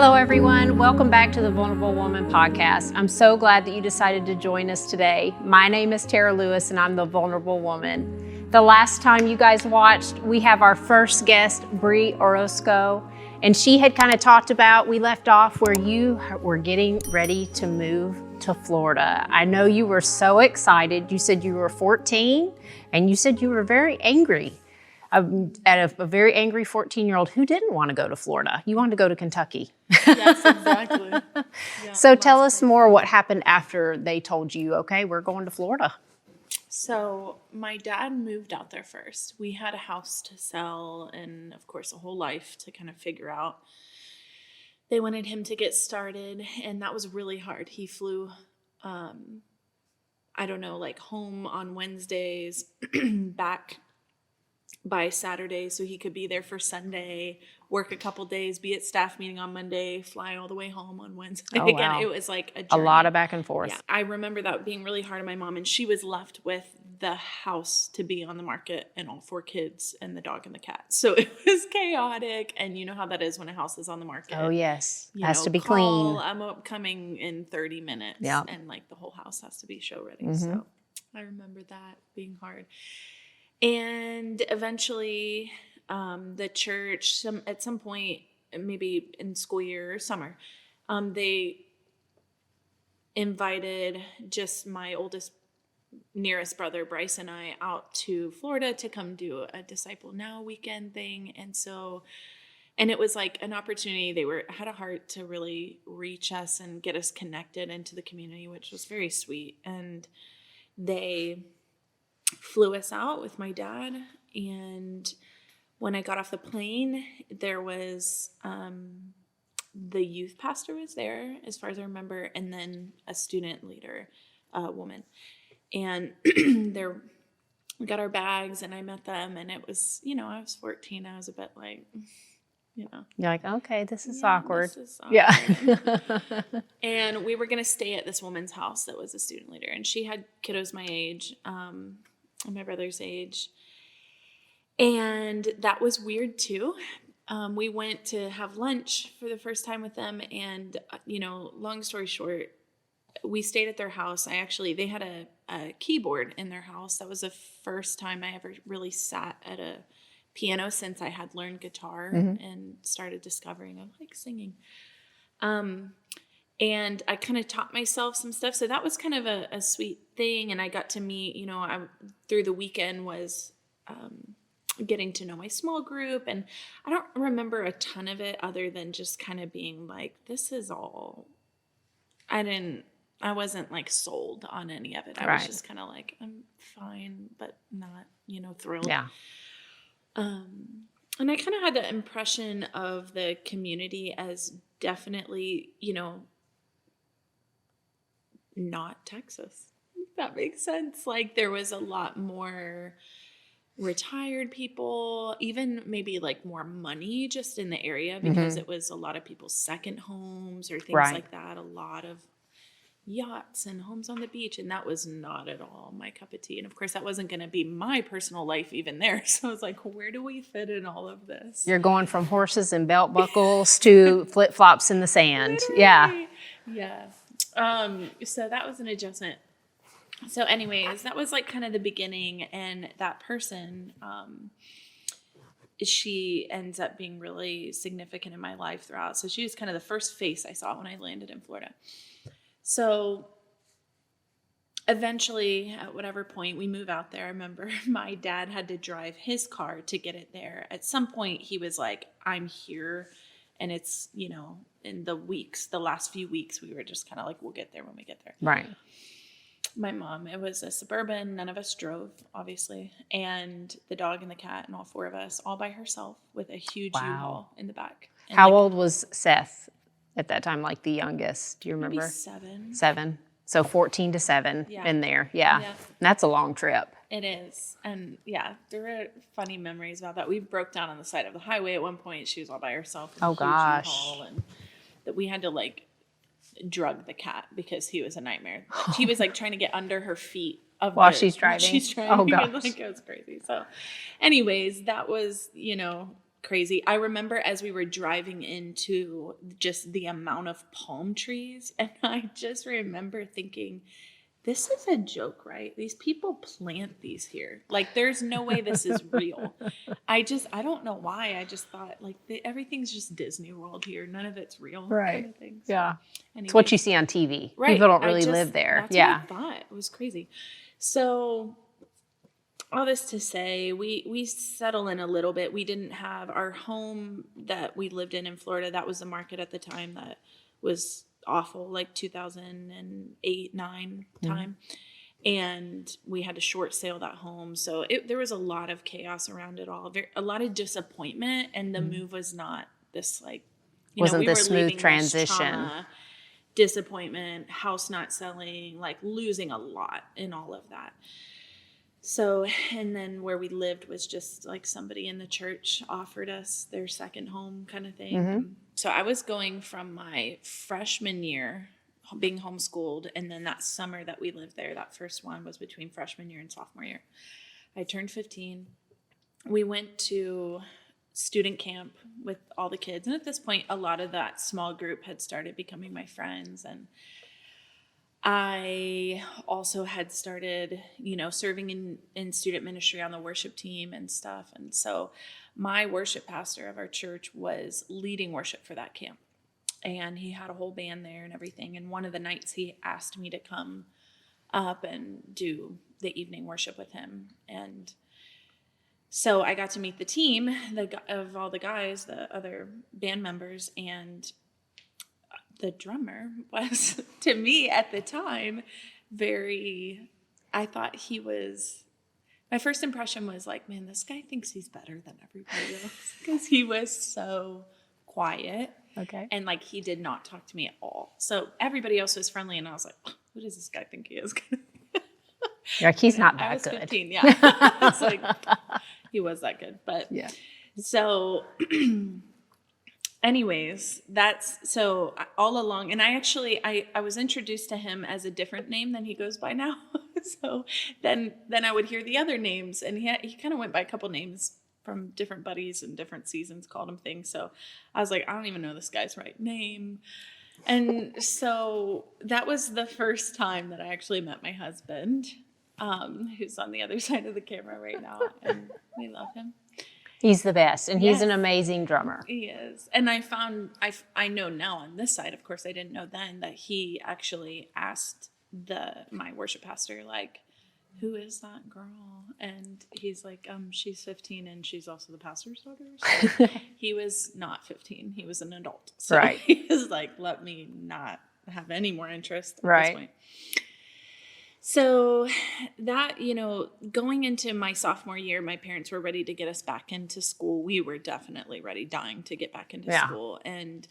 Hello, everyone. Welcome back to the Vulnerable Woman podcast. I'm so glad that you decided to join us today. My name is Tara Lewis, and I'm the Vulnerable Woman. The last time you guys watched, we have our first guest, Bree Orozco, and she had kind of talked about, we left off where you were getting ready to move to Florida. I know you were so excited. You said you were 14, and you said you were very angry. At a very angry 14-year-old who didn't want to go to Florida. You wanted to go to Kentucky. Yes, exactly. Yeah, so tell us more what happened after they told you, okay, we're going to Florida. So my dad moved out there first. We had a house to sell and, of course, a whole life to kind of figure out. They wanted him to get started, and that was really hard. He flew, home on Wednesdays, back by Saturday so he could be there for Sunday, work a couple days, be at staff meeting on Monday, fly all the way home on Wednesday. Oh, Again, wow. It was like a journey. A lot of back and forth. Yeah, I remember that being really hard on my mom, and she was left with the house to be on the market and all 4 kids and the dog and the cat. So it was chaotic, and you know how that is when a house is on the market. Oh, yes. Has to be clean. I'm coming in 30 minutes, Yeah. And like the whole house has to be show ready. Mm-hmm. So I remember that being hard. And eventually, the church, at some point, maybe in school year or summer, they invited just my nearest brother, Bryce, and I out to Florida to come do a Disciple Now weekend thing. And it was like an opportunity. They had a heart to really reach us and get us connected into the community, which was very sweet. And they flew us out with my dad, and when I got off the plane, there was the youth pastor was there, as far as I remember, and then a student leader, woman, and we got our bags, and I met them, and it was, I was 14, I was a bit like, You're like, okay, this is awkward. This is awkward. Yeah. And we were going to stay at this woman's house that was a student leader, and she had kiddos my age, my brother's age. And that was weird too. We went to have lunch for the first time with them. And, long story short, we stayed at their house. They had a keyboard in their house. That was the first time I ever really sat at a piano since I had learned guitar and started discovering I like singing. And I kind of taught myself some stuff. So that was kind of a sweet thing. And I got to meet, through the weekend was getting to know my small group. And I don't remember a ton of it other than just kind of being like, this is all, I wasn't like sold on any of it. I was just kind of like, I'm fine, but not, thrilled. Yeah. And I kind of had the impression of the community as definitely, not Texas. If that makes sense. Like there was a lot more retired people, even maybe like more money just in the area because it was a lot of people's second homes or things like that. A lot of yachts and homes on the beach, and that was not at all my cup of tea. And of course that wasn't going to be my personal life even there. So I was like, where do we fit in all of this? You're going from horses and belt buckles to flip-flops in the sand. Yeah. Yeah. So that was an adjustment. So anyways, that was like kind of the beginning, and that person, she ends up being really significant in my life throughout. So she was kind of the first face I saw when I landed in Florida. So eventually, at whatever point we move out there, I remember my dad had to drive his car to get it there. At some point, he was like, I'm here. And it's, in the last few weeks, we were just kind of like, we'll get there when we get there. Right. My mom, it was a Suburban. None of us drove, obviously. And the dog and the cat and all 4 of us, all by herself with a huge U-Haul in the back. And how old was Seth at that time, like the youngest? Do you remember? Maybe 7. 7. So 14 to 7 in there. Yeah. And that's a long trip. It is. And there were funny memories about that. We broke down on the side of the highway at one point. She was all by herself. Oh, gosh. And that we had to like drug the cat because he was a nightmare. He was like trying to get under her feet while she's driving. Oh, gosh. Like, it was crazy. So anyways, that was, crazy. I remember as we were driving into just the amount of palm trees, and I just remember thinking, this is a joke, right? These people plant these here. Like, there's no way this is real. I don't know why. I just thought, like, everything's just Disney World here. None of it's real, kind of thing. So, Yeah. anyways. It's what you see on TV. Right. People don't really live there. That's what I thought. It was crazy. So, all this to say, we settle in a little bit. We didn't have our home that we lived in Florida. That was the market at the time that was awful, like 2008, 9 time. And we had to short sale that home. So there was a lot of chaos around it all, a lot of disappointment. And the move was not this, like, Wasn't we this were leaving smooth transition. trauma, disappointment, house not selling, like losing a lot in all of that. So, and then where we lived was just like somebody in the church offered us their second home kind of thing. So I was going from my freshman year being homeschooled, and then that summer that we lived there, that first one was between freshman year and sophomore year. I turned 15. We went to student camp with all the kids. And at this point, a lot of that small group had started becoming my friends. And I also had started, serving in student ministry on the worship team and stuff. And so my worship pastor of our church was leading worship for that camp. And he had a whole band there and everything. And one of the nights he asked me to come up and do the evening worship with him. And so I got to meet the team of all the guys, the other band members, and the drummer was, to me at the time, I thought he was, my first impression was like, man, this guy thinks he's better than everybody else, because he was so quiet. Okay. And like, he did not talk to me at all. So everybody else was friendly, and I was like, who does this guy think he is? You're like, he's not that I was good. 15, yeah. It's like, he was that good. But yeah. So anyways, so all along, and I was introduced to him as a different name than he goes by now. So then I would hear the other names, and he kind of went by a couple names from different buddies and different seasons, called him things. So I was like, I don't even know this guy's right name. And so that was the first time that I actually met my husband, who's on the other side of the camera right now, and we love him. He's the best, and he's Yes. an amazing drummer. He is. And I know now on this side, of course, I didn't know then, that he actually asked my worship pastor, like, who is that girl? And he's like, she's 15 and she's also the pastor's daughter. So he was not 15. He was an adult. So right. He was like, let me not have any more interest at right. this point. So that, going into my sophomore year, my parents were ready to get us back into school. We were definitely ready, dying to get back into school. And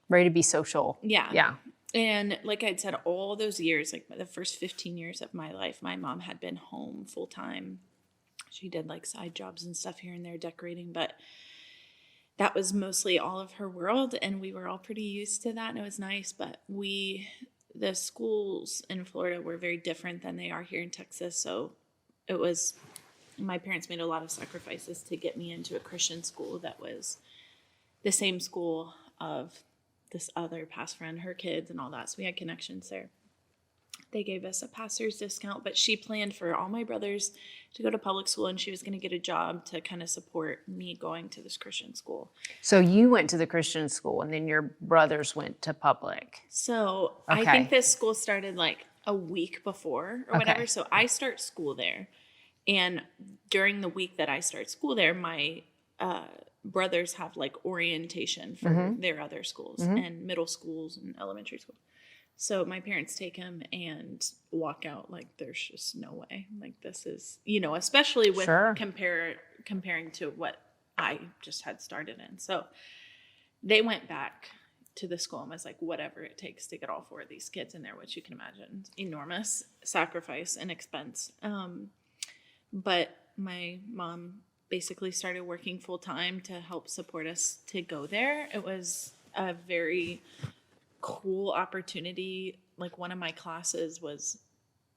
ready to be social. Yeah. Yeah. And like I'd said, all those years, like the first 15 years of my life, my mom had been home full time. She did like side jobs and stuff here and there, decorating, but that was mostly all of her world. And we were all pretty used to that, and it was nice. But the schools in Florida were very different than they are here in Texas. So my parents made a lot of sacrifices to get me into a Christian school that was the same school of this other past friend, her kids and all that. So we had connections there. They gave us a pastor's discount, but she planned for all my brothers to go to public school, and she was going to get a job to kind of support me going to this Christian school. So you went to the Christian school, and then your brothers went to public. So I think this school started like a week before or whatever. So I start school there. And during the week that I start school there, my brothers have like orientation for their other schools and middle schools and elementary schools. So my parents take him and walk out like there's just no way. Like this is, especially with comparing to what I just had started in. So they went back to the school and was like, whatever it takes to get all four of these kids in there, which you can imagine, enormous sacrifice and expense. But my mom basically started working full time to help support us to go there. It was a very cool opportunity. Like one of my classes was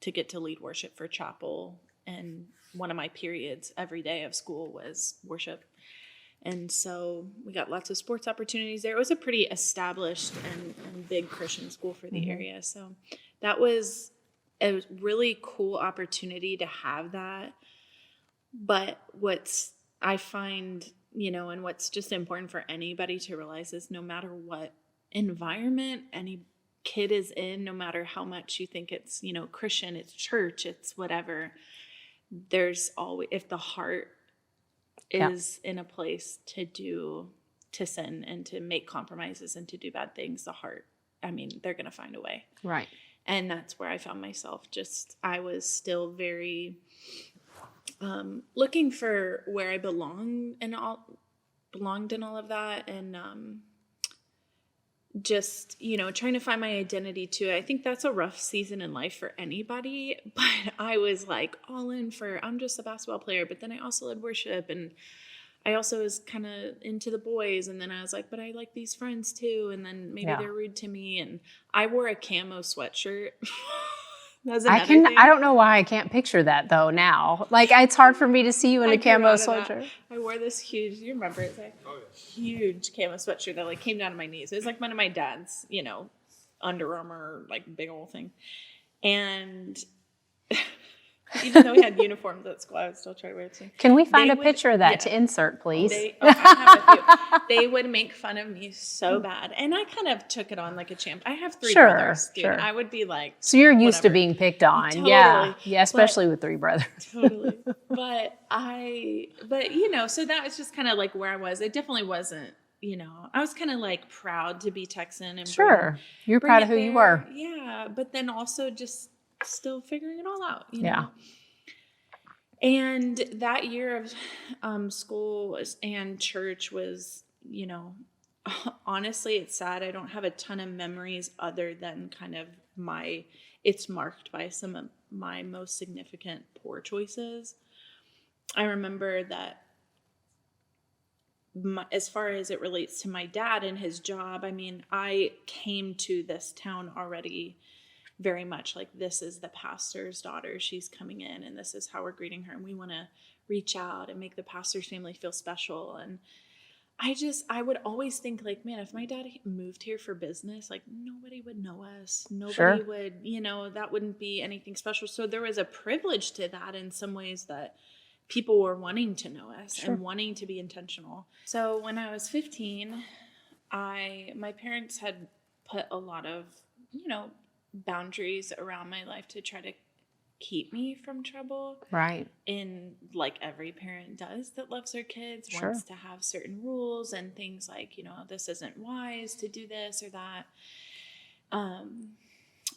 to get to lead worship for chapel, and one of my periods every day of school was worship. And so we got lots of sports opportunities there. It was a pretty established and big Christian school for the area. So that was a really cool opportunity to have that. But I find, and what's just important for anybody to realize is no matter what environment any kid is in, no matter how much you think it's, Christian, it's church, it's whatever, there's always, if the heart is in a place to sin and to make compromises and to do bad things, the heart, they're going to find a way. Right. And that's where I found myself. I was still very looking for where I belonged in all of that. And just, trying to find my identity too. I think that's a rough season in life for anybody, but I was like all in for, I'm just a basketball player, but then I also led worship, and I also was kind of into the boys, and then I was like, but I like these friends too, and then maybe they're rude to me, and I wore a camo sweatshirt. I don't know why I can't picture that though now. Like, it's hard for me to see you in a camo sweatshirt. I wore this huge, you remember, it's like huge camo sweatshirt that like came down to my knees. It was like one of my dad's, Under Armour, like big old thing. And even though we had uniforms at school, I would still try to wear it too. Can we find a picture of that to insert, please? I have a few. They would make fun of me so bad. And I kind of took it on like a champ. I have three brothers, dude. Sure. I would be like, so you're used to being picked on. Totally. Yeah, especially with three brothers. Totally. But so that was just kind of like where I was. It definitely wasn't, I was kind of like proud to be Texan. And sure. You're proud of who you were. Yeah. But then also just still figuring it all out, know? And that year of school and church was, honestly, it's sad. I don't have a ton of memories other than kind of it's marked by some of my most significant poor choices. I remember that as far as it relates to my dad and his job, I came to this town already very much like, this is the pastor's daughter. She's coming in, and this is how we're greeting her. And we want to reach out and make the pastor's family feel special. And I would always think like, man, if my dad moved here for business, like nobody would know us. Nobody would, that wouldn't be anything special. So there was a privilege to that in some ways, that people were wanting to know us and wanting to be intentional. So when I was 15, my parents had put a lot of, boundaries around my life to try to keep me from trouble. Right. In like every parent does that loves their kids, wants to have certain rules and things like, this isn't wise to do this or that.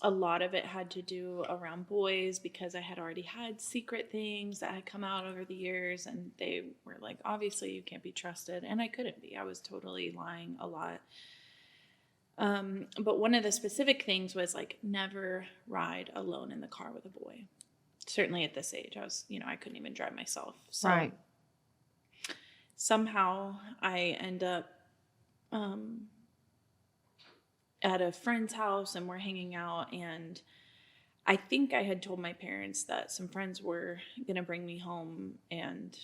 A lot of it had to do around boys, because I had already had secret things that had come out over the years, and they were like, obviously you can't be trusted. And I couldn't be. I was totally lying a lot. But one of the specific things was like, never ride alone in the car with a boy. Certainly at this age, I was, I couldn't even drive myself. So somehow I end up, at a friend's house, and we're hanging out, and I think I had told my parents that some friends were going to bring me home, and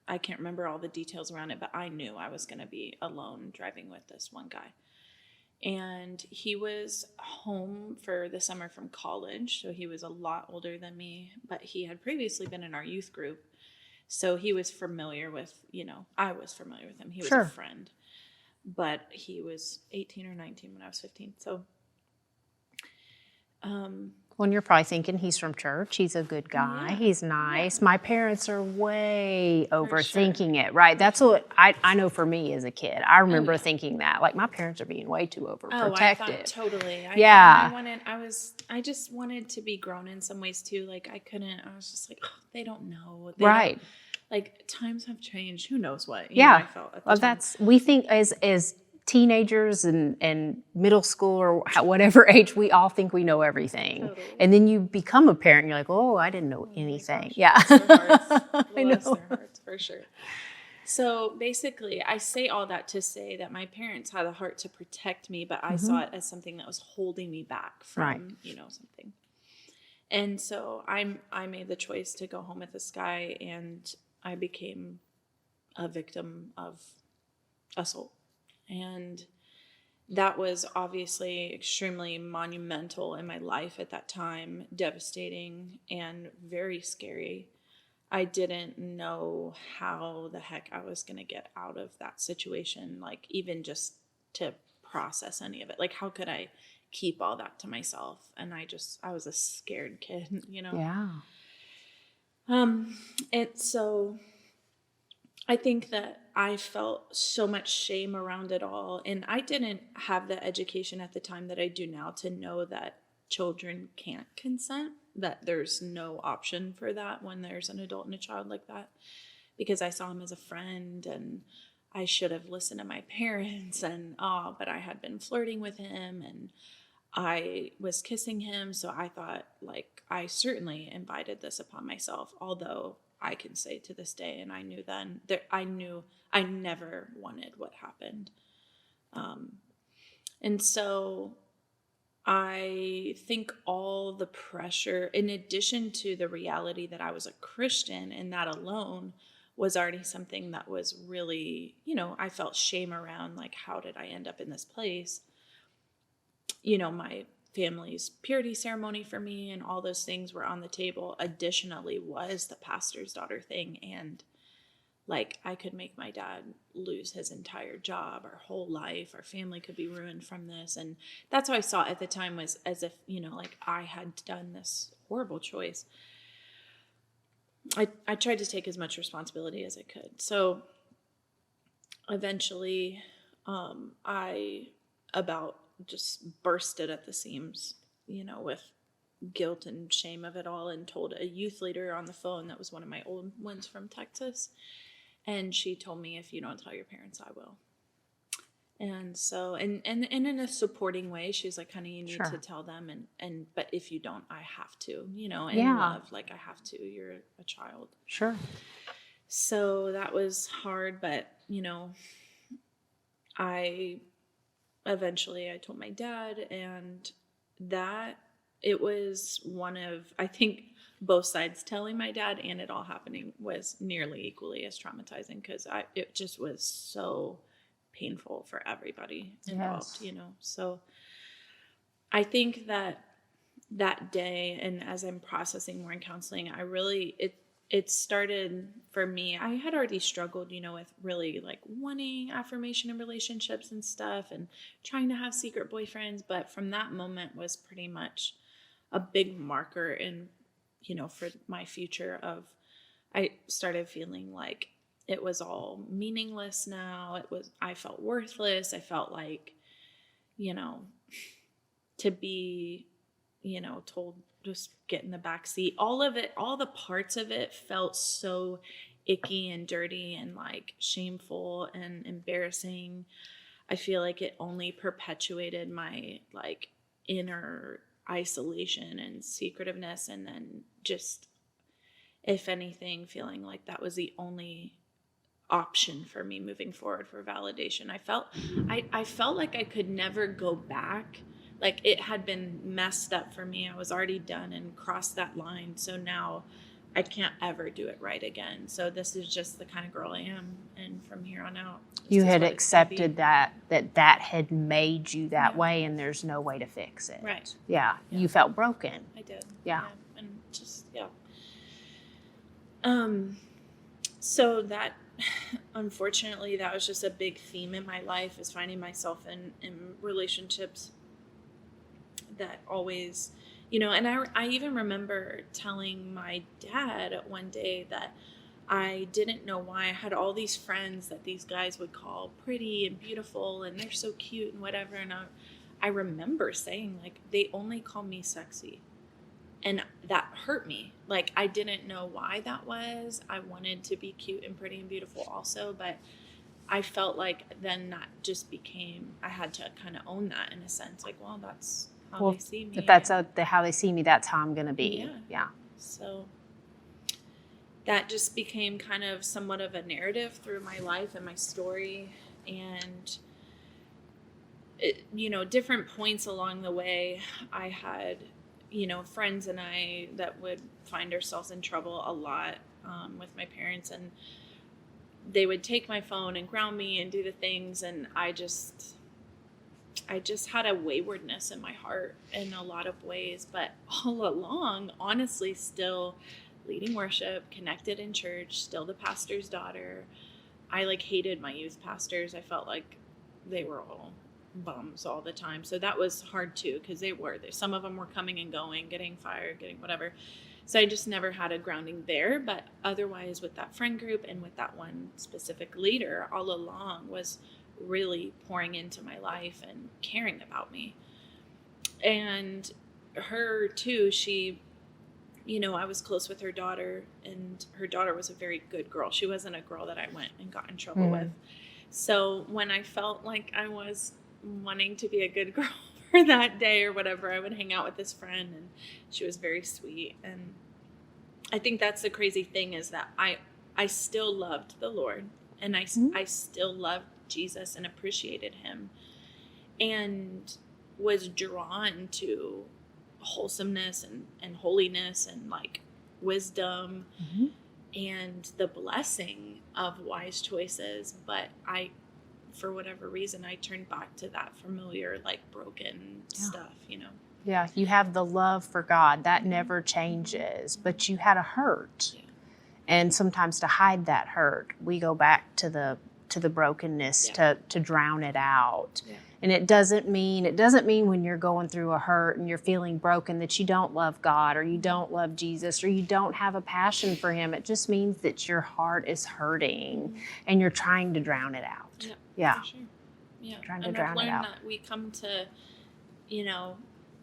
I can't remember all the details around it, but I knew I was going to be alone driving with this one guy. And he was home for the summer from college, so he was a lot older than me, but he had previously been in our youth group. So he was familiar with, I was familiar with him. He was a friend, but he was 18 or 19 when I was 15. So, when you're probably thinking, he's from church, he's a good guy, he's nice. My parents are way overthinking it, right? That's what I know for me as a kid. I remember thinking that, like, my parents are being way too overprotective. I thought totally. I just wanted to be grown in some ways too. Like, I was just like, oh, they don't know. Like, times have changed. Who knows what? I felt at the time. We think as teenagers and middle school or whatever age, we all think we know everything. Totally. And then you become a parent, and you're like, oh, I didn't know anything. Bless their hearts. Bless their hearts, for sure. So basically, I say all that to say that my parents had a heart to protect me, but I saw it as something that was holding me back from, something. And so I made the choice to go home with this guy, and I became a victim of assault. And that was obviously extremely monumental in my life at that time, devastating and very scary. I didn't know how the heck I was going to get out of that situation, like even just to process any of it. Like, how could I keep all that to myself? And I was a scared kid, Yeah. And so I think that I felt so much shame around it all. And I didn't have the education at the time that I do now to know that children can't consent, that there's no option for that when there's an adult and a child like that, because I saw him as a friend and I should have listened to my parents, but I had been flirting with him and I was kissing him. So I thought, like, I certainly invited this upon myself, although I can say to this day, and I knew then, that I knew I never wanted what happened. And so I think all the pressure, in addition to the reality that I was a Christian, and that alone was already something that was really, I felt shame around, like, how did I end up in this place? My family's purity ceremony for me and all those things were on the table. Additionally was the pastor's daughter thing. And like, I could make my dad lose his entire job, our whole life, our family could be ruined from this. And that's how I saw it at the time, was as if, like I had done this horrible choice. I tried to take as much responsibility as I could. So eventually, I about just bursted at the seams, with guilt and shame of it all, and told a youth leader on the phone that was one of my old ones from Texas. And she told me, if you don't tell your parents, I will. And so, and in a supporting way, she's like, honey, you need to tell them. But if you don't, I have to, and love, like, I have to, you're a child. Sure. So that was hard, but, eventually I told my dad, and that it was one of, I think both sides telling my dad and it all happening was nearly equally as traumatizing, because it just was so painful for everybody involved, So I think that day, and as I'm processing more in counseling, I really, it started for me. I had already struggled, with really like wanting affirmation in relationships and stuff and trying to have secret boyfriends. But from that moment was pretty much a big marker in, for my future of, I started feeling like it was all meaningless now. I felt worthless. I felt like, to be, told just get in the back seat. All of it, all the parts of it felt so icky and dirty and like shameful and embarrassing. I feel like it only perpetuated my like inner isolation and secretiveness, and then just, if anything, feeling like that was the only option for me moving forward for validation. I felt like I could never go back. Like, it had been messed up for me. I was already done and crossed that line. So now I can't ever do it right again. So this is just the kind of girl I am. And from here on out, you had accepted that had made you that way, and there's no way to fix it. Right. Yeah. You felt broken. I did. Yeah. And just, so that, unfortunately, that was just a big theme in my life, is finding myself in relationships that always, and I even remember telling my dad one day that I didn't know why I had all these friends that these guys would call pretty and beautiful and they're so cute and whatever. And I remember saying, like, they only call me sexy. And that hurt me. Like, I didn't know why that was. I wanted to be cute and pretty and beautiful also, but I felt like then that just became, I had to kind of own that in a sense. Like, well, that's how they see me. If that's how they see me, that's how I'm going to be. Yeah. So that just became kind of somewhat of a narrative through my life and my story. And, different points along the way, I had, friends and I that would find ourselves in trouble a lot with my parents. And they would take my phone and ground me and do the things, and I just had a waywardness in my heart in a lot of ways, but all along, honestly, still leading worship, connected in church, still the pastor's daughter. I hated my youth pastors. I felt like they were all bums all the time. So that was hard too, because some of them were coming and going, getting fired, getting whatever. So I just never had a grounding there. But otherwise, with that friend group and with that one specific leader, all along was really pouring into my life and caring about me. And her too, she, I was close with her daughter, and her daughter was a very good girl. She wasn't a girl that I went and got in trouble with. So when I felt like I was wanting to be a good girl for that day or whatever, I would hang out with this friend, and she was very sweet. And I think that's the crazy thing, is that I still loved the Lord, and I still loved Jesus and appreciated him, and was drawn to wholesomeness and holiness and wisdom and the blessing of wise choices. But for whatever reason, I turned back to that familiar, broken stuff, Yeah, you have the love for God. That never changes, but you had a hurt. Yeah. And sometimes to hide that hurt, we go back to the brokenness to drown it out. Yeah. And it doesn't mean when you're going through a hurt and you're feeling broken that you don't love God or you don't love Jesus or you don't have a passion for him. It just means that your heart is hurting and you're trying to drown it out. Yeah. For sure. Yeah. Trying to drown it out. That we come to,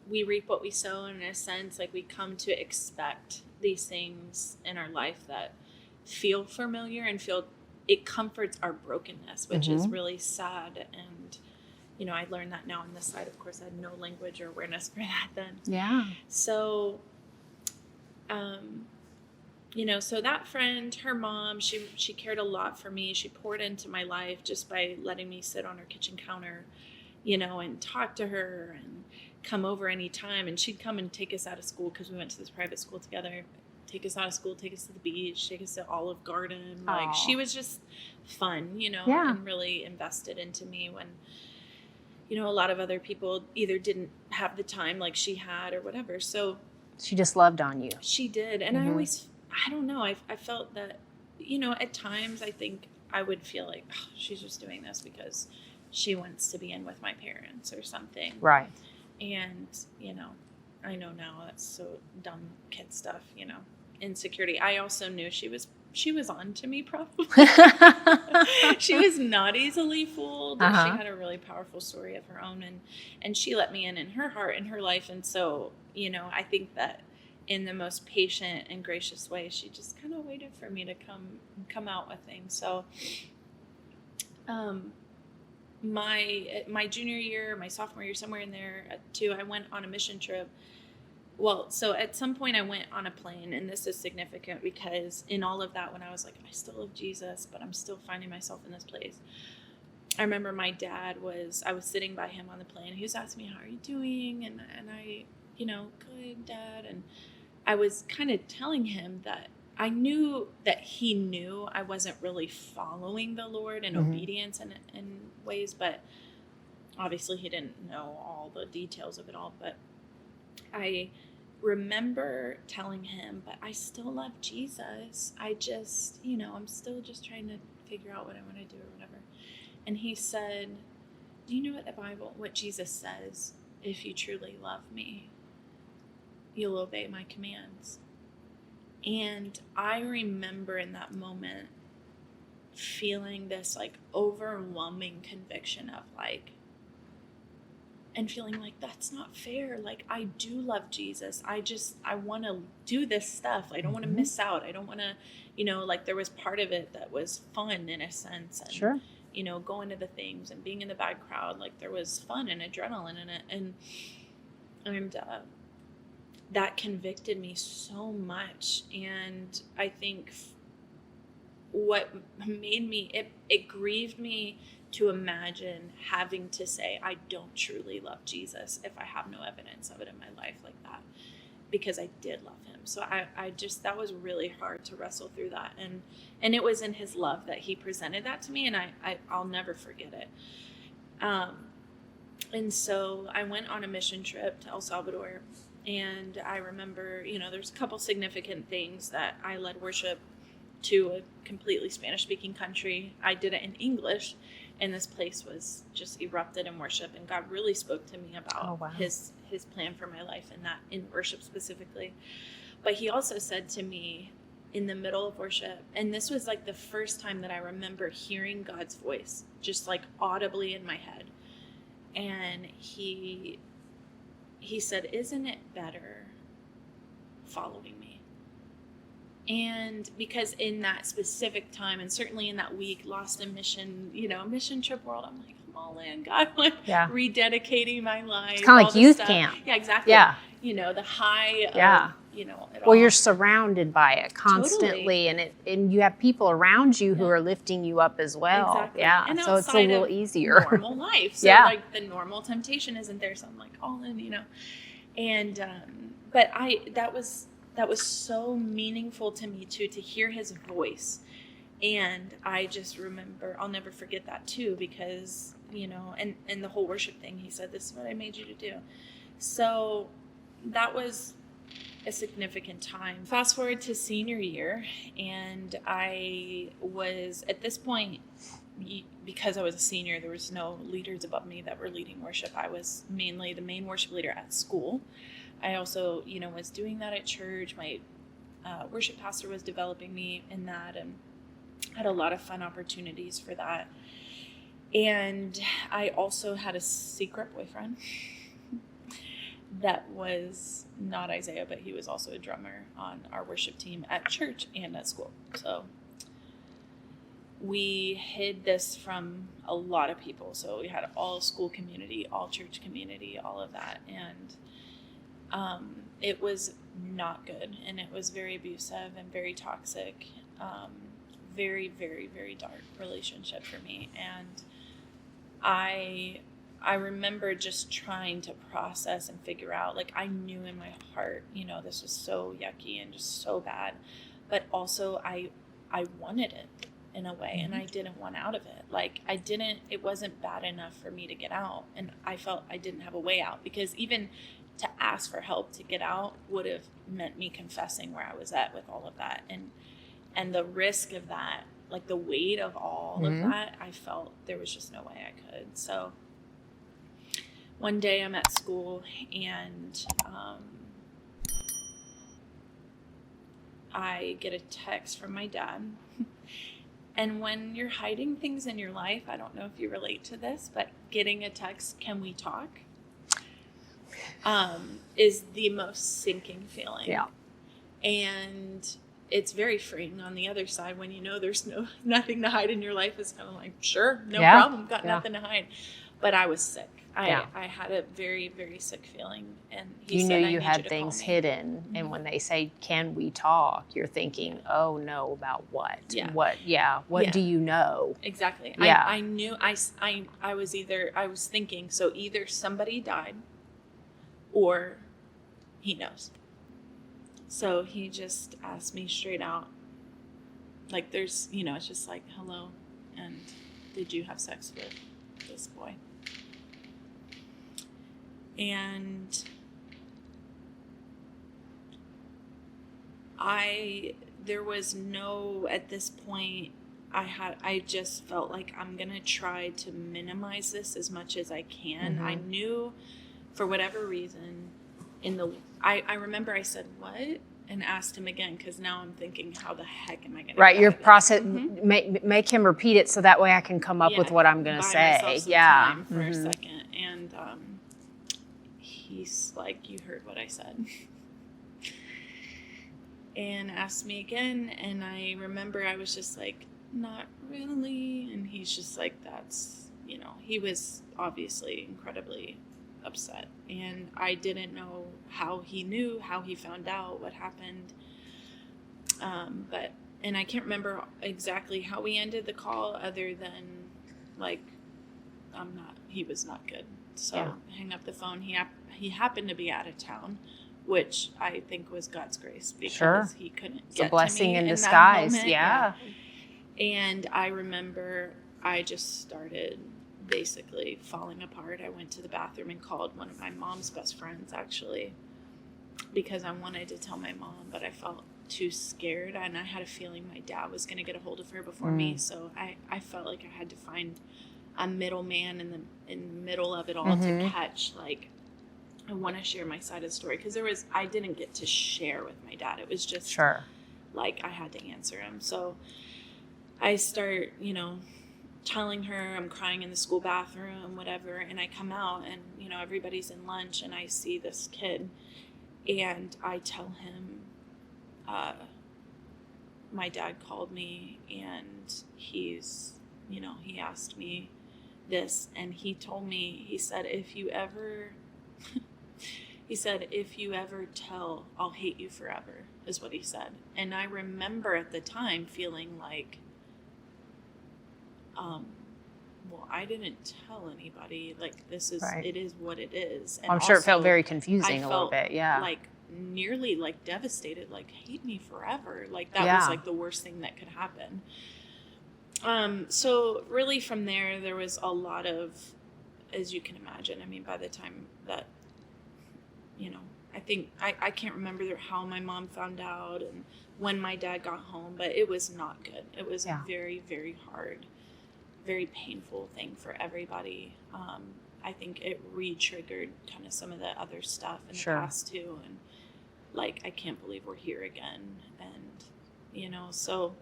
we reap what we sow, in a sense. We come to expect these things in our life that feel familiar and it comforts our brokenness, which is really sad. And I learned that now on this side. Of course, I had no language or awareness for that then. Yeah. So, so that friend, her mom, she cared a lot for me. She poured into my life just by letting me sit on her kitchen counter, and talk to her and come over anytime. And she'd come and take us out of school, because we went to this private school together. Take us out of school, take us to the beach, take us to Olive Garden. She was just fun, and really invested into me when, a lot of other people either didn't have the time like she had or whatever. So she just loved on you. She did. And I don't know, I felt that, at times I think I would feel like, oh, she's just doing this because she wants to be in with my parents or something. Right. And, I know now that's so dumb kid stuff, insecurity. I also knew she was on to me, probably. She was not easily fooled. She had a really powerful story of her own, and she let me in her heart and her life. And so, I think that in the most patient and gracious way, she just kind of waited for me to come out with things. So, my junior year, my sophomore year, somewhere in there too, I went on a mission trip. Well, so at some point I went on a plane, and this is significant because in all of that, when I was like, I still love Jesus, but I'm still finding myself in this place. I remember my dad I was sitting by him on the plane. He was asking me, how are you doing? And I, good, Dad. And I was kind of telling him that I knew that he knew I wasn't really following the Lord in obedience in ways, but obviously he didn't know all the details of it all. But I remember telling him, but I still love Jesus. I just, I'm still just trying to figure out what I want to do or whatever. And he said, do you know what Jesus says? If you truly love me, you'll obey my commands. And I remember in that moment feeling this overwhelming conviction of and feeling like that's not fair. I do love Jesus. I want to do this stuff. I don't want to miss out. I don't want to, there was part of it that was fun in a sense. And, sure. Going to the things and being in the bad crowd. There was fun and adrenaline in it. And that convicted me so much. And I think what made me, it grieved me to imagine having to say, I don't truly love Jesus if I have no evidence of it in my life like that, because I did love him. So I just, that was really hard to wrestle through that. And it was in his love that he presented that to me, and I'll never forget it. And so I went on a mission trip to El Salvador, and I remember, there's a couple significant things that I led worship to a completely Spanish-speaking country. I did it in English, and this place was just erupted in worship, and God really spoke to me about his plan for my life, and that in worship specifically. But he also said to me in the middle of worship, and this was like the first time that I remember hearing God's voice just like audibly in my head, and he said, "Isn't it better following me?" And because in that specific time, and certainly in that week, lost in mission, mission trip world, I'm like, I'm all in, God, I'm like rededicating my life. It's kind of like youth camp. Yeah, exactly. Yeah. The high of, it Well, all. you're surrounded by it constantly, Totally. and you have people around you who are lifting you up as well. Exactly. Yeah, And so it's a little easier. Normal life. So like the normal temptation isn't there, so I'm like all in, And but that was so meaningful to me too, to hear his voice. And I just remember, I'll never forget that too, because and the whole worship thing, he said, "This is what I made you to do." So that was a significant time. Fast forward to senior year, and I was at this point, because I was a senior, there was no leaders above me that were leading worship. I was mainly the main worship leader at school. I also, was doing that at church. My worship pastor was developing me in that, and had a lot of fun opportunities for that. And I also had a secret boyfriend that was not Isaiah, but he was also a drummer on our worship team at church and at school. So we hid this from a lot of people. So we had all school community, all church community, all of that. And it was not good. And it was very abusive and very toxic. Very, very, very dark relationship for me. And I remember just trying to process and figure out, like, I knew in my heart, this was so yucky and just so bad, but also I wanted it in a way, and I didn't want out of it. Like, it wasn't bad enough for me to get out, and I felt I didn't have a way out, because even to ask for help to get out would have meant me confessing where I was at with all of that, and the risk of that, like the weight of all of that, I felt there was just no way I could. So one day I'm at school, and I get a text from my dad. And when you're hiding things in your life, I don't know if you relate to this, but getting a text, "Can we talk?" Is the most sinking feeling. Yeah. And it's very freeing on the other side when there's nothing to hide in your life. It's kind of like, sure, no problem, got nothing to hide. But I was sick. I had a very, very sick feeling, and he said, knew "I you need had to things call me." hidden, and when they say, "Can we talk?" you're thinking, "Oh no, about what? What do you know?" Exactly. Yeah. I knew. I was thinking, so either somebody died, or he knows. So he just asked me straight out, like, there's, it's just like, "Hello, and did you have sex with this boy?" And there was no, at this point, I just felt like I'm going to try to minimize this as much as I can. I knew, for whatever reason, I remember I said, "What?" and asked him again, because now I'm thinking, how the heck am I going to Right, your process, make him repeat it so that way I can come up with what I'm going to say. Time for a second. And he's like, "You heard what I said." And asked me again, and I remember I was just like, "Not really." And he's just like, "That's," he was obviously incredibly upset, and I didn't know how he knew, how he found out what happened. And I can't remember exactly how we ended the call, other than like, he was not good. So I hang up the phone. He happened to be out of town which I think was God's grace because Sure. he couldn't It's get a blessing to me in that disguise. moment. Yeah. And I remember I just started basically falling apart. I went to the bathroom and called one of my mom's best friends, actually, because I wanted to tell my mom, but I felt too scared, and I had a feeling my dad was going to get a hold of her before me. So I felt like I had to find a middleman in the middle of it all to catch, like, I want to share my side of the story, because I didn't get to share with my dad. It was just like I had to answer him. So I start, telling her I'm crying in the school bathroom, whatever, and I come out and, everybody's in lunch, and I see this kid, and I tell him, my dad called me, and he's, he asked me this, and he told me, he said, if you ever tell, I'll hate you forever, is what he said. And I remember at the time feeling like, well, I didn't tell anybody, like, this is, it is what it is. And I'm sure it felt very confusing a little bit. Yeah. Like nearly like devastated, like hate me forever. Like that was like the worst thing that could happen. So really from there was a lot of, as you can imagine, I mean, by the time that, I think, I can't remember how my mom found out and when my dad got home, but it was not good. It was a very, very hard, very painful thing for everybody. I think it re-triggered kind of some of the other stuff in the past too. And like, I can't believe we're here again. And, so,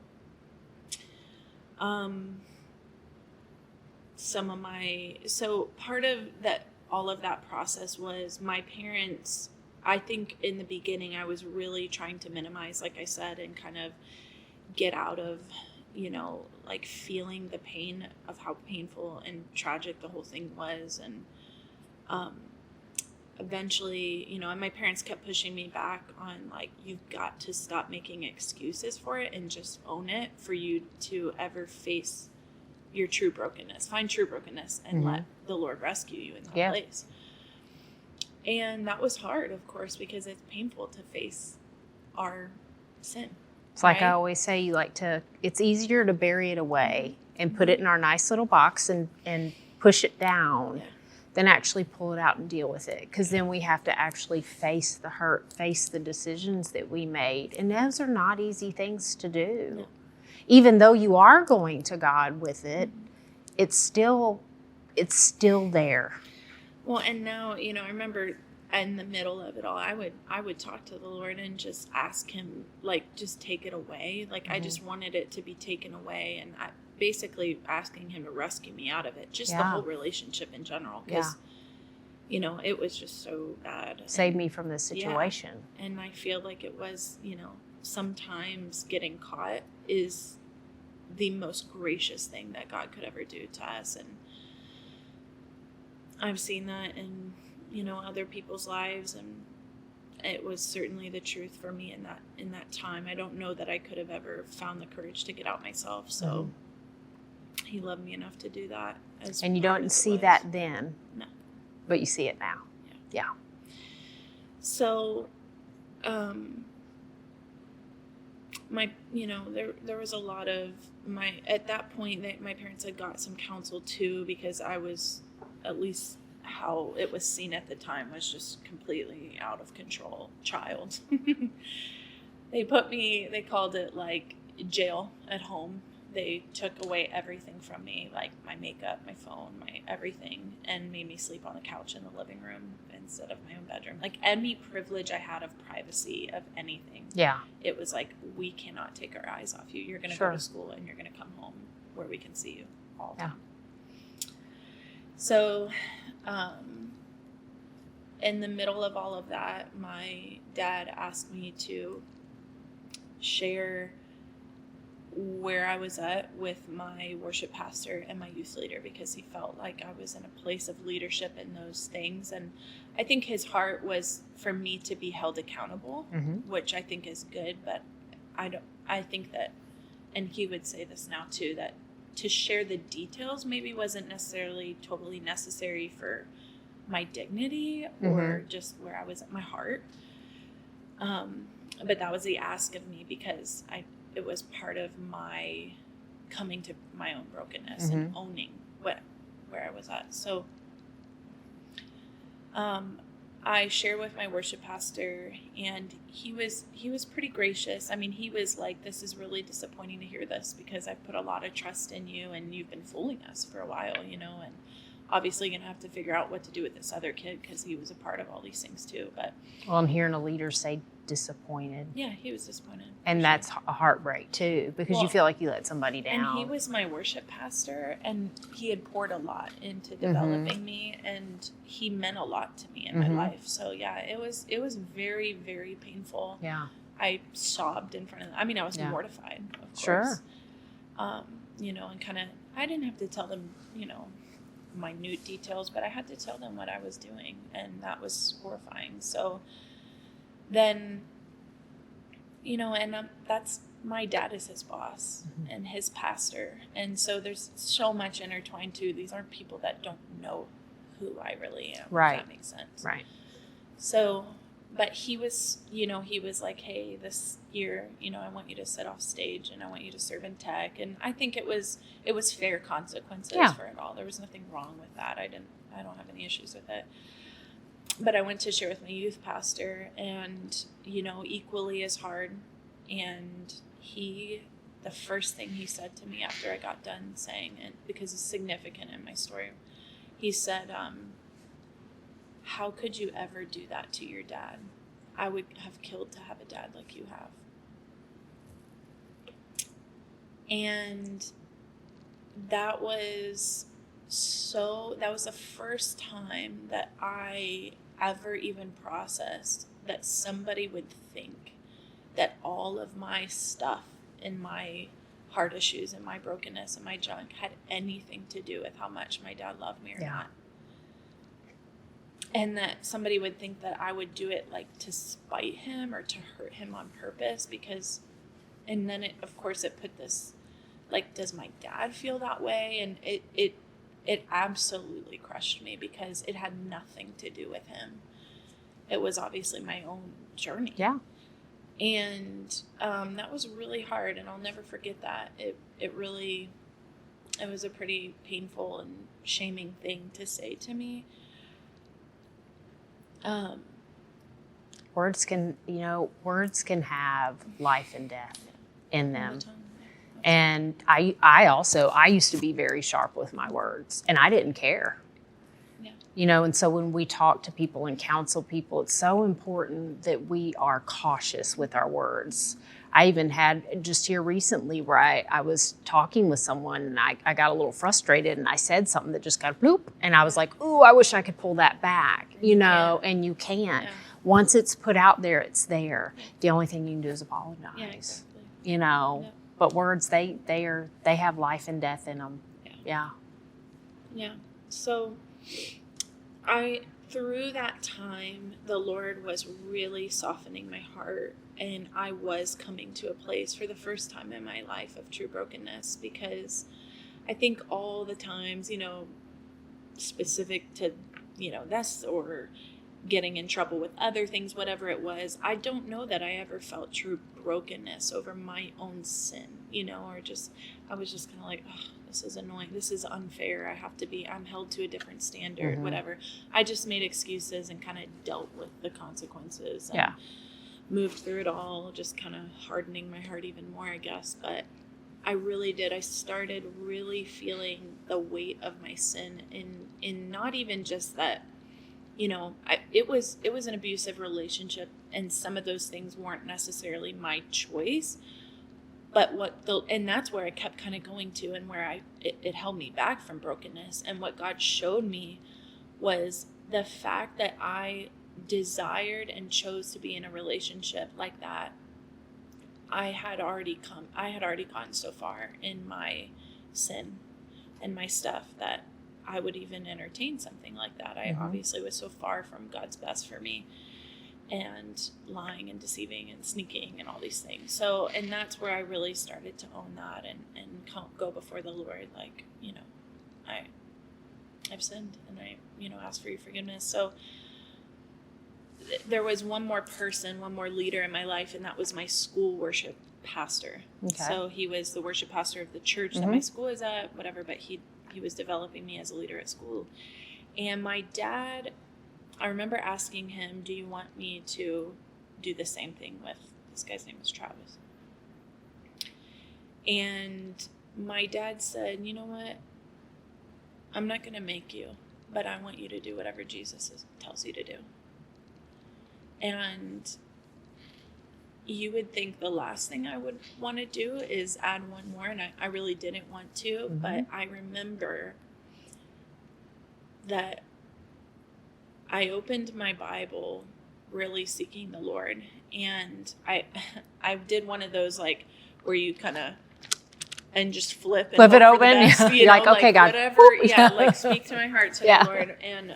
part of that, all of that process was my parents. I think in the beginning I was really trying to minimize, like I said, and kind of get out of, like feeling the pain of how painful and tragic the whole thing was. And eventually, and my parents kept pushing me back on, like, you've got to stop making excuses for it and just own it for you to ever face your true brokenness, find true brokenness, and let the Lord rescue you in that place. And that was hard, of course, because it's painful to face our sin. It's like I always say, it's easier to bury it away and put it in our nice little box and push it down than actually pull it out and deal with it. Because then we have to actually face the hurt, face the decisions that we made. And those are not easy things to do. No. Even though you are going to God with it, it's still there. Well, and now, I remember in the middle of it all, I would talk to the Lord and just ask him, like, just take it away. Like, I just wanted it to be taken away. And I basically asking him to rescue me out of it, just the whole relationship in general. Because, it was just so bad. Save me from this situation. Yeah. And I feel like it was, sometimes getting caught is the most gracious thing that God could ever do to us. And I've seen that in, other people's lives, and it was certainly the truth for me in that time. I don't know that I could have ever found the courage to get out myself. So he loved me enough to do that. And you don't see that then. No. But you see it now. Yeah. So, there was a lot of at that point that my parents had got some counsel too, because I was, at least how it was seen at the time, was just completely out of control child. They called it like jail at home. They took away everything from me, like my makeup, my phone, my everything, and made me sleep on the couch in the living room instead of my own bedroom. Like, any privilege I had of privacy, of anything. Yeah. It was like, we cannot take our eyes off you. You're going to go to school and you're going to come home where we can see you all the time. So, in the middle of all of that, my dad asked me to share where I was at with my worship pastor and my youth leader, because he felt like I was in a place of leadership in those things. And I think his heart was for me to be held accountable, which I think is good. But I think that, and he would say this now too, that to share the details maybe wasn't necessarily totally necessary for my dignity or just where I was at my heart. But that was the ask of me because it was part of my coming to my own brokenness and owning where I was at. So I shared with my worship pastor, and he was pretty gracious. I mean, he was like, this is really disappointing to hear this because I've put a lot of trust in you and you've been fooling us for a while, and obviously going to have to figure out what to do with this other kid because he was a part of all these things too. But well, I'm hearing a leader say disappointed. Yeah, he was disappointed. And that's a heartbreak too, because you feel like you let somebody down. And he was my worship pastor, and he had poured a lot into developing me, and he meant a lot to me in my life. So yeah, it was very, very painful. Yeah. I sobbed in front of them. I mean, I was mortified, of course. Sure. And kind of, I didn't have to tell them, minute details, but I had to tell them what I was doing, and that was horrifying. So then, that's, my dad is his boss and his pastor. And so there's so much intertwined too. These aren't people that don't know who I really am. Right. If that makes sense. Right. So, but he was, he was like, hey, this year, I want you to sit off stage and I want you to serve in tech. And I think it was fair consequences for it all. There was nothing wrong with that. I don't have any issues with it. But I went to share with my youth pastor, and, equally as hard. And the first thing he said to me after I got done saying it, because it's significant in my story, he said, how could you ever do that to your dad? I would have killed to have a dad like you have. And that was the first time that I ever even processed that somebody would think that all of my stuff and my heart issues and my brokenness and my junk had anything to do with how much my dad loved me or not. And that somebody would think that I would do it like to spite him or to hurt him on purpose and then it put this, like, does my dad feel that way? And it absolutely crushed me because it had nothing to do with him. It was obviously my own journey. Yeah. And that was really hard, and I'll never forget that. It was a pretty painful and shaming thing to say to me. Words can have life and death in them. And I used to be very sharp with my words, and I didn't care. Yeah. And so when we talk to people and counsel people, it's so important that we are cautious with our words. I even had just here recently where I was talking with someone, and I got a little frustrated, and I said something that just got bloop, and I was like, ooh, I wish I could pull that back, and you can't. Yeah. Once it's put out there, it's there. The only thing you can do is apologize. Yeah, exactly. Yeah. But words, they have life and death in them. Yeah. Yeah. So through that time, the Lord was really softening my heart, and I was coming to a place for the first time in my life of true brokenness, because I think all the times, specific to, this or getting in trouble with other things, whatever it was, I don't know that I ever felt true brokenness over my own sin, or I was just kind of like, oh, this is annoying. This is unfair. I'm held to a different standard, whatever. I just made excuses and kind of dealt with the consequences and moved through it all, just kind of hardening my heart even more, I guess. But I really did. I started really feeling the weight of my sin in not even just that, it was an abusive relationship, and some of those things weren't necessarily my choice, but and that's where I kept kind of going to, and where it held me back from brokenness. And what God showed me was the fact that I desired and chose to be in a relationship like that. I had already gotten so far in my sin and my stuff that I would even entertain something like that. I obviously was so far from God's best for me, and lying and deceiving and sneaking and all these things. So, and that's where I really started to own that and go before the Lord, like, I've sinned, and I, ask for your forgiveness. So there was one more person, one more leader in my life, and that was my school worship pastor. Okay. So he was the worship pastor of the church that my school is at, whatever, but he was developing me as a leader at school. And my dad, I remember asking him, do you want me to do the same thing with, this guy's name was Travis. And my dad said, you know what? I'm not going to make you, but I want you to do whatever Jesus tells you to do. And you would think the last thing I would want to do is add one more, and I really didn't want to, but I remember that I opened my Bible really seeking the Lord, and I did one of those like where you kind of and just flip it hope open. Best, You're like, okay, God, whatever, yeah, like speak to my heart, to the Lord. And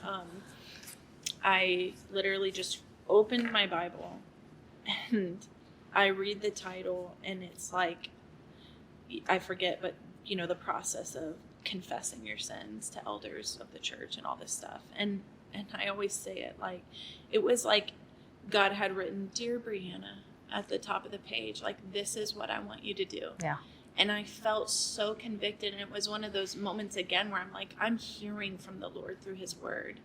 I literally just opened my Bible and I read the title, and it's like, I forget, but you know, the process of confessing your sins to elders of the church and all this stuff. And I always say it like, it was like God had written, "Dear Brianna," at the top of the page, like, this is what I want you to do. Yeah. And I felt so convicted. And it was one of those moments again where I'm like, I'm hearing from the Lord through his word,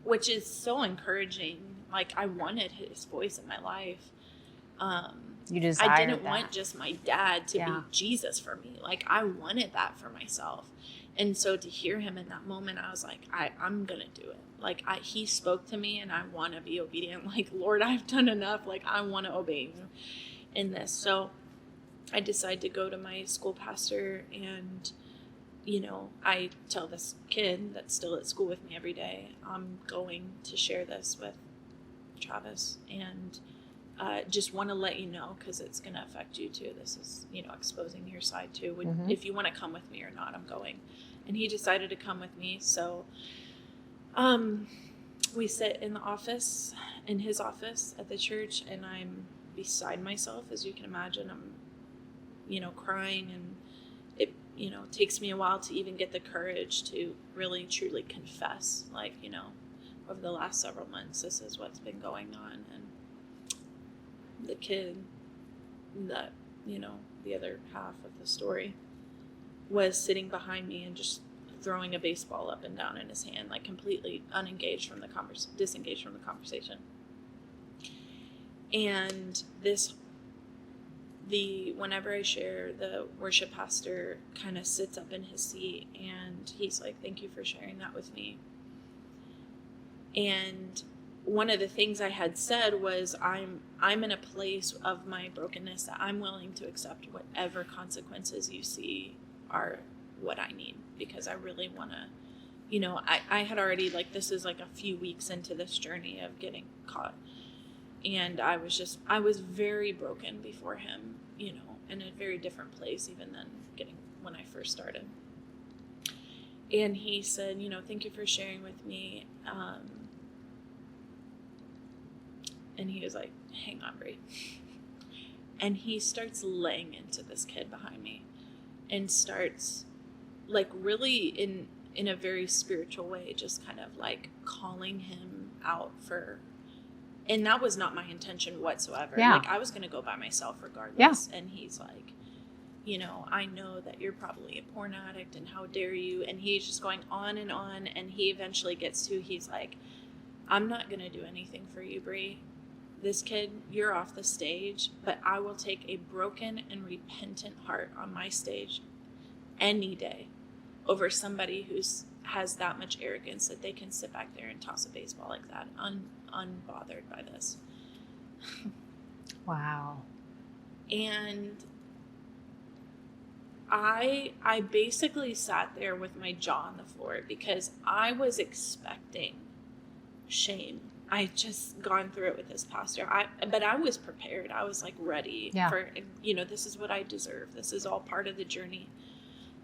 which is so encouraging. Like, I wanted his voice in my life. You desired I didn't that. want just my dad to be Jesus for me. Like, I wanted that for myself. And so to hear him in that moment, I was like, I'm going to do it. Like, he spoke to me, and I want to be obedient. Like, Lord, I've done enough. Like, I want to obey you in this. So I decided to go to my school pastor, and, you know, I tell this kid that's still at school with me every day, I'm going to share this with Travis, and just want to let you know, because it's going to affect you too. This is, you know, exposing your side too. If you want to come with me or not, I'm going. And he decided to come with me. So we sit in the office, in his office at the church, and I'm beside myself, as you can imagine. I'm, you know, crying, and it, you know, takes me a while to even get the courage to really truly confess, like, you know, over the last several months, this is what's been going on. And the kid that, you know, the other half of the story, was sitting behind me and just throwing a baseball up and down in his hand, like completely disengaged from the conversation. And whenever I share, the worship pastor kind of sits up in his seat, and he's like, "Thank you for sharing that with me." And one of the things I had said was, I'm in a place of my brokenness that I'm willing to accept whatever consequences you see are what I need, because I really want to, you know, I had already, like, this is like a few weeks into this journey of getting caught. And I was very broken before him, you know, in a very different place even than when I first started. And he said, you know, "Thank you for sharing with me." And he was like, "Hang on, Brie." And he starts laying into this kid behind me, and starts, like, really in a very spiritual way, just kind of like calling him out for. And that was not my intention whatsoever. Yeah. Like, I was going to go by myself regardless. Yeah. And he's like, you know, "I know that you're probably a porn addict, and how dare you?" And he's just going on. And he eventually gets to, he's like, "I'm not going to do anything for you, Brie. This kid, you're off the stage, but I will take a broken and repentant heart on my stage any day over somebody has that much arrogance that they can sit back there and toss a baseball like that, unbothered by this." Wow. And I basically sat there with my jaw on the floor, because I was expecting shame. I just gone through it with this pastor. But I was prepared. I was like ready for, you know, this is what I deserve. This is all part of the journey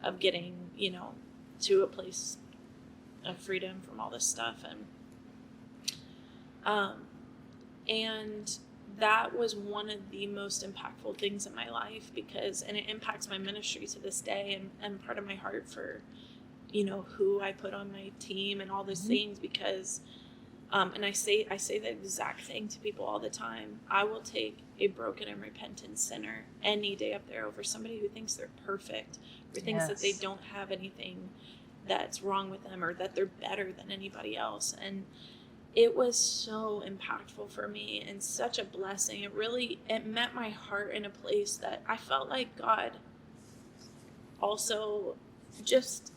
of getting, you know, to a place of freedom from all this stuff. And that was one of the most impactful things in my life, and it impacts my ministry to this day, and part of my heart for, you know, who I put on my team and all those things, because And I say the exact thing to people all the time. I will take a broken and repentant sinner any day up there over somebody who thinks they're perfect, or thinks that they don't have anything that's wrong with them, or that they're better than anybody else. And it was so impactful for me and such a blessing. It met my heart in a place that I felt like God also just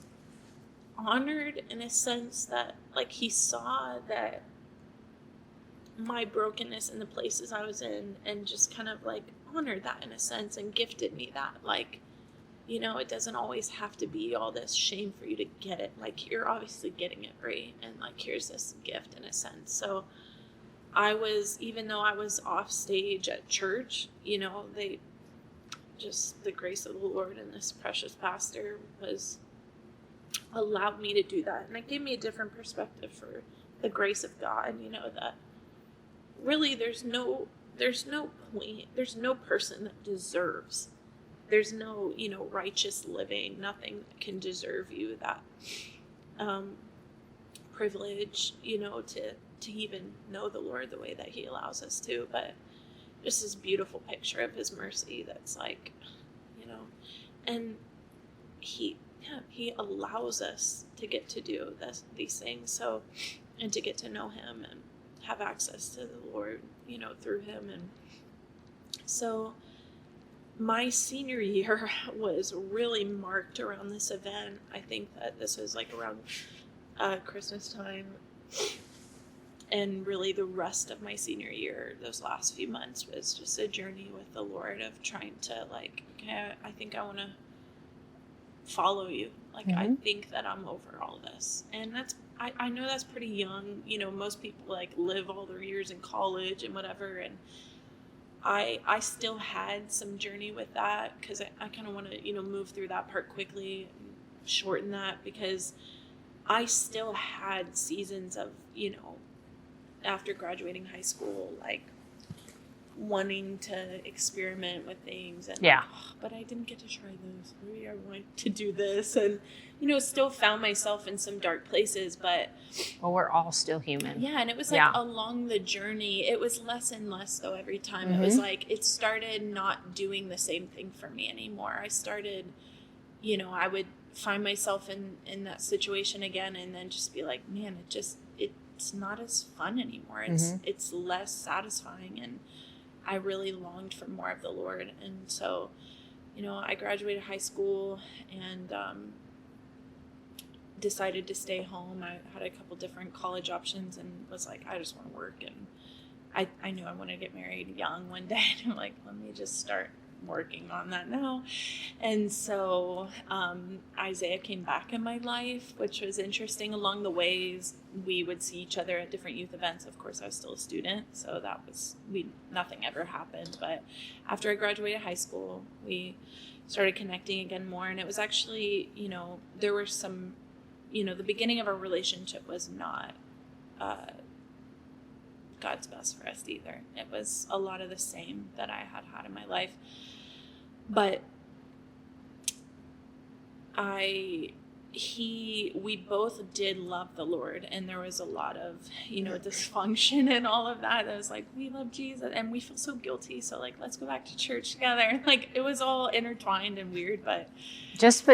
honored, in a sense that, like, he saw that my brokenness in the places I was in, and just kind of like honored that in a sense, and gifted me that, like, it doesn't always have to be all this shame for you to get it. Like, you're obviously getting it right, and like, here's this gift in a sense. So even though I was off stage at church, the grace of the Lord and this precious pastor allowed me to do that. And it gave me a different perspective for the grace of God, that really there's no point, there's no person that deserves, there's no, righteous living, nothing can deserve you that privilege, to even know the Lord the way that he allows us to. But just this beautiful picture of his mercy that's like, and he allows us to get to do these things, so, and to get to know him and have access to the Lord, through him. And so my senior year was really marked around this event. I think that this was like around Christmas time, and really the rest of my senior year, those last few months, was just a journey with the Lord of trying to, like, okay, I think I want to follow you. Like, I think that I'm over all this. And I know that's pretty young. Most people like live all their years in college and whatever. And I still had some journey with that, because I kind of want to, move through that part quickly and shorten that, because I still had seasons of, after graduating high school, like, wanting to experiment with things, and but I didn't get to try this. Maybe I want to do this, and still found myself in some dark places. But we're all still human. Yeah, and it was like along the journey, it was less and less though every time. It was like it started not doing the same thing for me anymore. I started, I would find myself in that situation again, and then just be like, man, it's not as fun anymore. It's less satisfying, and I really longed for more of the Lord. And so, I graduated high school and decided to stay home. I had a couple different college options and was like, I just want to work. And I knew I wanted to get married young one day. And I'm like, let me just start working on that now. And so Isaiah came back in my life, which was interesting. Along the ways, we would see each other at different youth events. Of course, I was still a student, so nothing ever happened. But after I graduated high school, we started connecting again more. And it was actually, there were some, the beginning of our relationship was not God's best for us either. It was a lot of the same that I had in my life. But we both did love the Lord, and there was a lot of, dysfunction and all of that. That was like, we love Jesus and we feel so guilty, so like, let's go back to church together. Like, it was all intertwined and weird, but just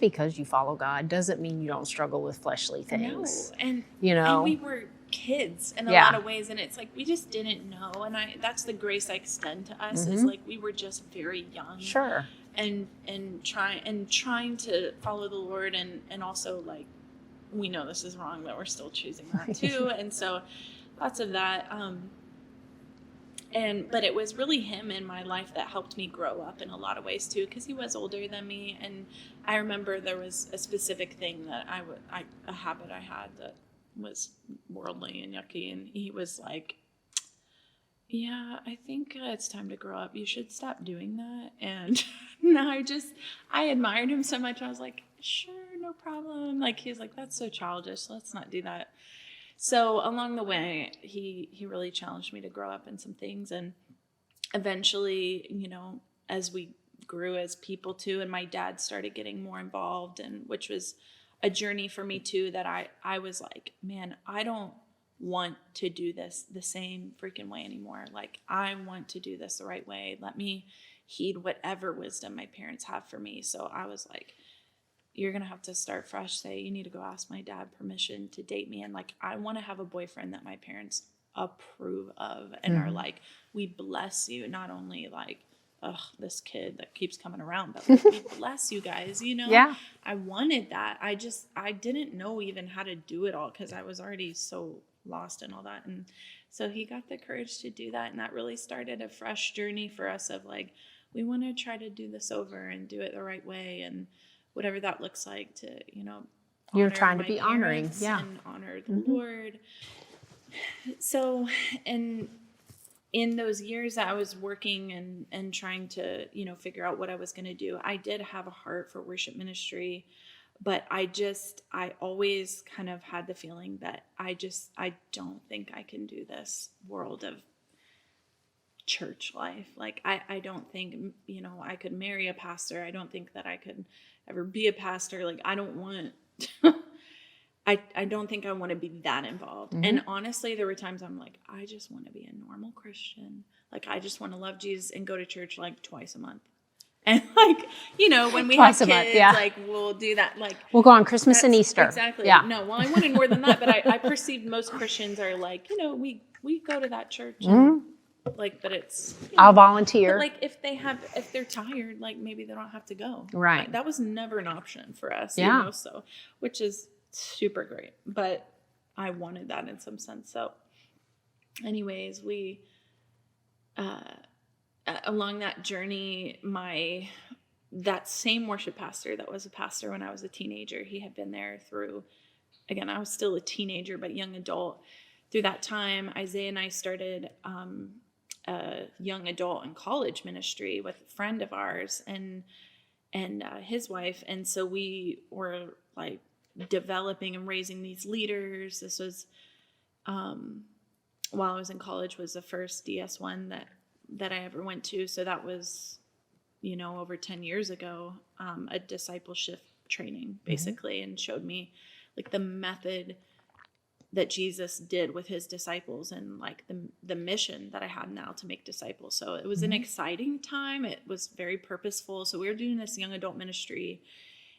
because you follow God doesn't mean you don't struggle with fleshly things. No. And we were kids in a lot of ways, and it's like we just didn't know. And that's the grace I extend to us, is like we were just very young, and trying to follow the Lord, and also, like, we know this is wrong, but we're still choosing that too. And so lots of that, but it was really him in my life that helped me grow up in a lot of ways too, because he was older than me. And I remember there was a specific thing that a habit I had that was worldly and yucky, and he was like, yeah, I think it's time to grow up. You should stop doing that. And I admired him so much. I was like, sure, no problem. Like, he was like, that's so childish. Let's not do that. So along the way, he really challenged me to grow up in some things. And eventually, as we grew as people too, and my dad started getting more involved, and which was a journey for me too, that I was like, man, I don't want to do this the same freaking way anymore. Like, I want to do this the right way. Let me heed whatever wisdom my parents have for me. So I was like, you're going to have to start fresh. Say, you need to go ask my dad permission to date me. And like, I want to have a boyfriend that my parents approve of and are like, we bless you. Not only like, ugh, this kid that keeps coming around, but like, we bless you guys, you know? Yeah. I wanted that. I didn't know even how to do it all because I was already so lost and all that. And so he got the courage to do that. And that really started a fresh journey for us of like, we want to try to do this over and do it the right way. And whatever that looks like to, you know, you're trying to be honoring. Yeah. And honor the Lord. So, and in those years that I was working and trying to, you know, figure out what I was going to do, I did have a heart for worship ministry, but I always kind of had the feeling that I don't think I can do this world of church life. Like, I don't think, you know, I could marry a pastor. I don't think that I could ever be a pastor. Like, I don't want, I don't think I want to be that involved. And honestly, there were times I'm like, I just want to be a normal Christian. Like, I just want to love Jesus and go to church like twice a month. And like, you know, when we have kids, like we'll do that. Like, we'll go on Christmas and Easter. Exactly. Yeah. No, well, I wanted more than that, but I perceive most Christians are like, you know, we go to that church and like, but it's, you know, I'll volunteer. But like, if they're tired, like maybe they don't have to go. Right. That was never an option for us, Yeah. you know, so, which is super great, but I wanted that in some sense. So anyways, we, along that journey, that same worship pastor that was a pastor when I was a teenager, he had been there through, again, I was still a teenager, but young adult. Through that time, Isaiah and I started a young adult and college ministry with a friend of ours and his wife. And so we were like developing and raising these leaders. This was, while I was in college, was the first DS1 that I ever went to. So that was, you know, over 10 years ago, a discipleship training basically, and showed me like the method that Jesus did with his disciples and like the mission that I had now to make disciples. So it was an exciting time. It was very purposeful. So we were doing this young adult ministry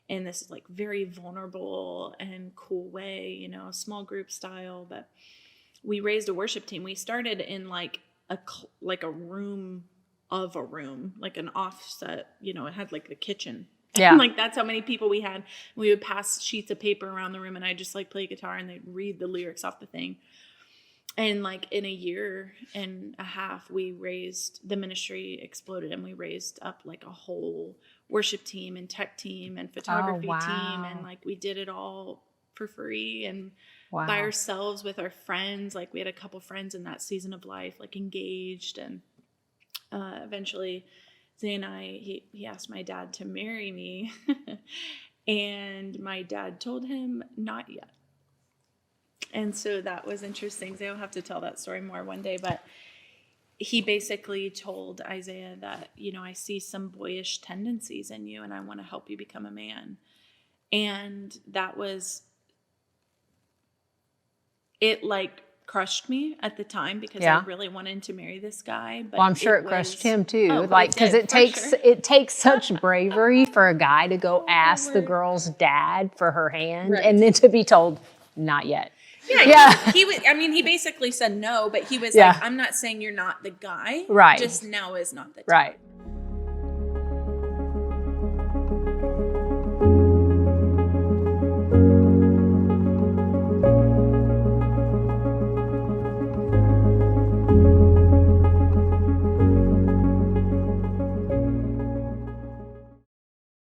in this like very vulnerable and cool way, you know, small group style. But we raised a worship team. We started in like a room of a room, like an offset, you know, it had like the kitchen. Yeah. Like that's how many people we had. We would pass sheets of paper around the room and I just like play guitar and they'd read the lyrics off the thing. And like in a year and a half, the ministry exploded and we raised up like a whole worship team and tech team and photography team. And like we did it all for free and by ourselves with our friends. Like we had a couple friends in that season of life, like engaged. And eventually Zay and he asked my dad to marry me and my dad told him not yet. And so that was interesting. Zay will have to tell that story more one day, but he basically told Isaiah that, you know, I see some boyish tendencies in you and I want to help you become a man. And that was, it like crushed me at the time because I really wanted to marry this guy. But well, I'm sure it crushed him too. Like, because it takes such bravery for a guy to go ask the girl's dad for her hand and then to be told, not yet. Yeah. He was, I mean, he basically said no, but he was like, I'm not saying you're not the guy. Right. Just now is not the time. Right.